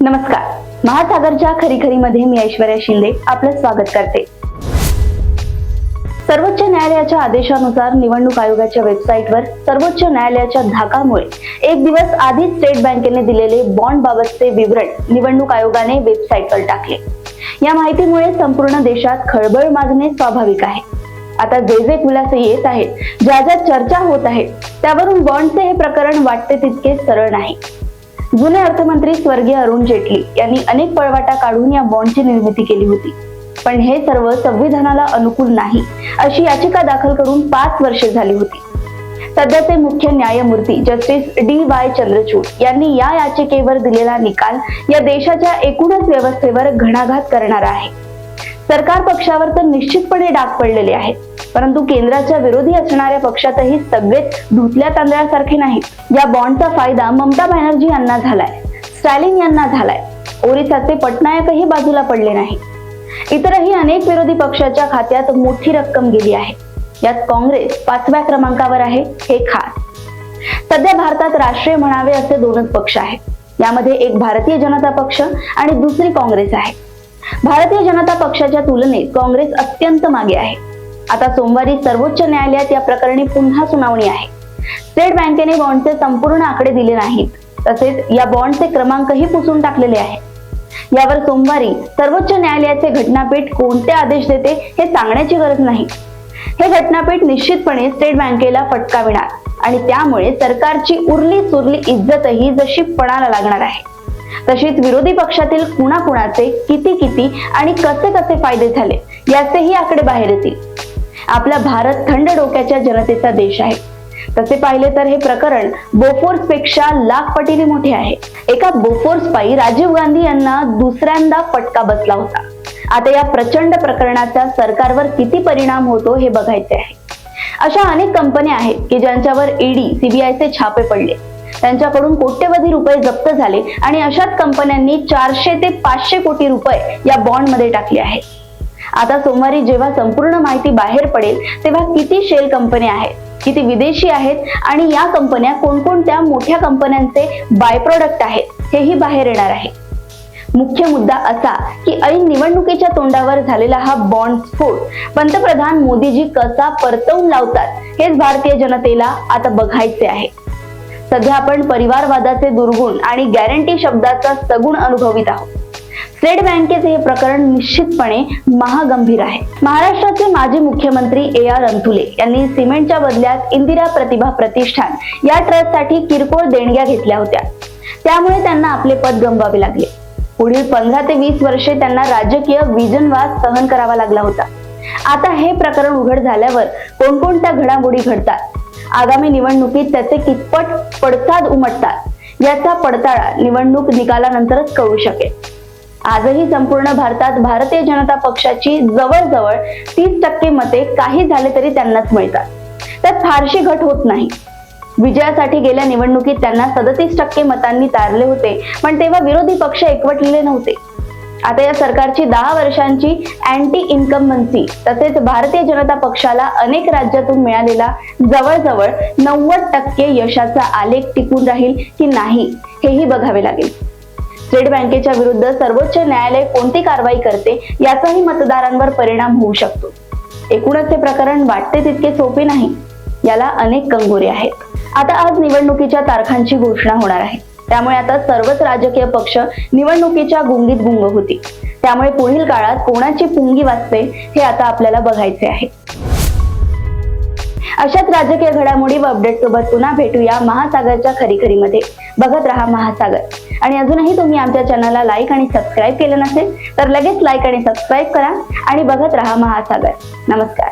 नमस्कार. महासागरच्या खरीखरीमध्ये मी ऐश्वर्या शिंदे आपलं स्वागत करते. सर्वोच्च न्यायालयाच्या आदेशानुसार निवडणूक आयोगाच्या वेबसाईटवर सर्वोच्च न्यायालयाच्या धाकामुळे एक दिवस आधी स्टेट बँकेने दिलेले बॉन्ड बाबतचे विवरण निवडणूक आयोगाने वेबसाईटवर टाकले. या माहितीमुळे संपूर्ण देशात खळबळ माजणे स्वाभाविक आहे. आता जे खुलासे येत आहेत, ज्या चर्चा होत आहेत, त्यावरून बॉन्डचे हे प्रकरण वाटते तितके सरळ नाही. जुने अर्थमंत्री स्वर्गीय अरुण जेटली यांनी अनेक पळवाटा काढून या बॉन्डची निर्मिती केली होती. पण हे सर्व संविधानाला अनुकूल नाही अशी याचिका दाखल करून 5 वर्षे झाली होती. सध्याचे मुख्य न्यायमूर्ती जस्टिस DY चंद्रचूड यांनी या याचिकेवर दिलेला निकाल या देशाच्या एकूणच व्यवस्थेवर घणाघात करणारा आहे. सरकार पक्षावर तर निश्चितपणे डाग पडलेले आहेत, परंतु केंद्राच्या विरोधी असणाऱ्या पक्षातही सगळेच धुतल्या तांदळासारखे नाहीत. या बॉन्डचा फायदा ममता बॅनर्जी यांना झालाय, स्टॅलिन यांना झालाय. ओरिसाचे पटनायकही बाजूला पडले नाही. इतरही अनेक विरोधी पक्षाच्या खात्यात मोठी रक्कम गेली आहे. यात काँग्रेस 5व्या क्रमांकावर आहे, हे खास. सध्या भारतात राष्ट्रीय म्हणावे असे 2च पक्ष आहेत. यामध्ये एक भारतीय जनता पक्ष आणि दुसरी काँग्रेस आहे. भारतीय जनता पक्षाच्या तुलनेत काँग्रेस अत्यंत मागे आहे. आता सोमवारी सर्वोच्च न्यायालयात या प्रकरणी पुन्हा सुनावणी आहे. स्टेट बँकेने बॉन्डचे संपूर्ण आकडे दिले नाहीत, तसेच या बॉन्डचे क्रमांकही पुसून टाकलेले आहेत. यावर सोमवारी सर्वोच्च न्यायालयाचे घटनापीठ कोणते आदेश देते हे सांगण्याची गरज नाही. हे घटनापीठ निश्चितपणे स्टेट बँकेला फटकाविणार आणि त्यामुळे सरकारची उरली सुरली इज्जतही जशी पणाला लागणार आहे, तशीच विरोधी पक्षातील कुणाकुणाचे किती आणि कसे फायदे झाले याचेही आकडे बाहेर येतील. आपला भारत थंड डोक्याच्या जनतेचा देश आहे. तसे पाहिले तर हे प्रकरण बोफोर्स पेक्षा लाख पटीने मोठे आहे. एका बोफोर्स पायी राजीव गांधी यांना दुसऱ्यांदा फटका बसला होता. आता या प्रचंड प्रकरणाचा सरकारवर किती परिणाम होतो हे बघायचे आहे. अशा अनेक कंपन्या आहेत की ज्यांच्यावर ED, CBIचे छापे पडले, त्यांच्याकडून कोट्यवधी रुपये जप्त झाले आणि अशाच कंपन्यांनी 400 ते 500 कोटी रुपये या बॉन्ड मध्ये टाकले आहेत. आता सोमवारी जेव्हा संपूर्ण माहिती बाहेर पडेल तेव्हा किती शेल कंपन्या आहेत, किती विदेशी आहेत आणि या कंपन्या कोणकोणत्या मोठ्या कंपन्यांचे बाय प्रोडक्ट आहेत हेही बाहेर येणार आहे. मुख्य मुद्दा असा की ऐन निवडणुकीच्या तोंडावर झालेला हा बॉन्ड स्फोट पंतप्रधान मोदीजी कसा परतवून लावतात हेच भारतीय जनतेला आता बघायचे आहे. सध्या आपण परिवारवादाचे दुर्गुण आणि गॅरंटी शब्दाचा सगुण अनुभवित आहोत. स्टेट बँकेचे हे प्रकरण निश्चितपणे महागंभीर आहे. महाराष्ट्राचे माजी मुख्यमंत्री AR अंथुले यांनी सिमेंटच्या बदल्यात इंदिरा प्रतिभा प्रतिष्ठान या ट्रस्टसाठी किरकोळ देणग्या घेतल्या होत्या. त्यामुळे त्यांना आपले पद गमवावे लागले. पुढील 15 ते 20 वर्षे त्यांना राजकीय विजनवाद सहन करावा लागला होता. आता हे प्रकरण उघड झाल्यावर कोणकोणत्या घडामोडी घडतात, आगामी निवडणुकीत त्याचे कितपत पडसाद उमटतात याचा पडताळा निवडणूक निकालानंतरच कळू शकेल. आजही संपूर्ण भारतात भारतीय जनता पक्षाची जवळजवळ 30% मते काही झाले तरी त्यांनाच मिळतात. त्यात फारशी घट होत नाही. विजयासाठी गेल्या निवडणुकीत त्यांना 37% मतांनी तारले होते, पण तेव्हा विरोधी पक्ष एकवटलेले नव्हते. आता या सरकारची 10 वर्षांची अँटी इन्कम्बन्सी तसेच भारतीय जनता पक्षाला अनेक राज्यातून मिळालेला जवळजवळ 90% यशाचा आलेख टिकून राहील की नाही हेही बघावे लागेल. स्टेट बँकेच्या विरुद्ध सर्वोच्च न्यायालय कोणती कारवाई करते याचाही मतदारांवर परिणाम होऊ शकतो. एकूणच हे प्रकरण वाटते तितके सोपे नाही. याला अनेक कंगोरे आहेत. आता आज निवडणुकीच्या तारखांची घोषणा होणार आहे. त्यामुळे आता सर्वच राजकीय पक्ष निवडणुकीच्या गुंगीत गुंग होती. त्यामुळे पुढील काळात कोणाची पुंगी वाजते हे आता आपल्याला बघायचे आहे. अशाच राजकीय घडामोडी व अपडेट सोबत पुन्हा भेटूया महासागरच्या खरीखरीमध्ये. बघत रहा महासागर. आणि अजूनही तुम्ही आमच्या चॅनलला लाईक आणि सबस्क्राईब केलं नसेल तर लगेच लाईक आणि सबस्क्राईब करा आणि बघत रहा महासागर. नमस्कार.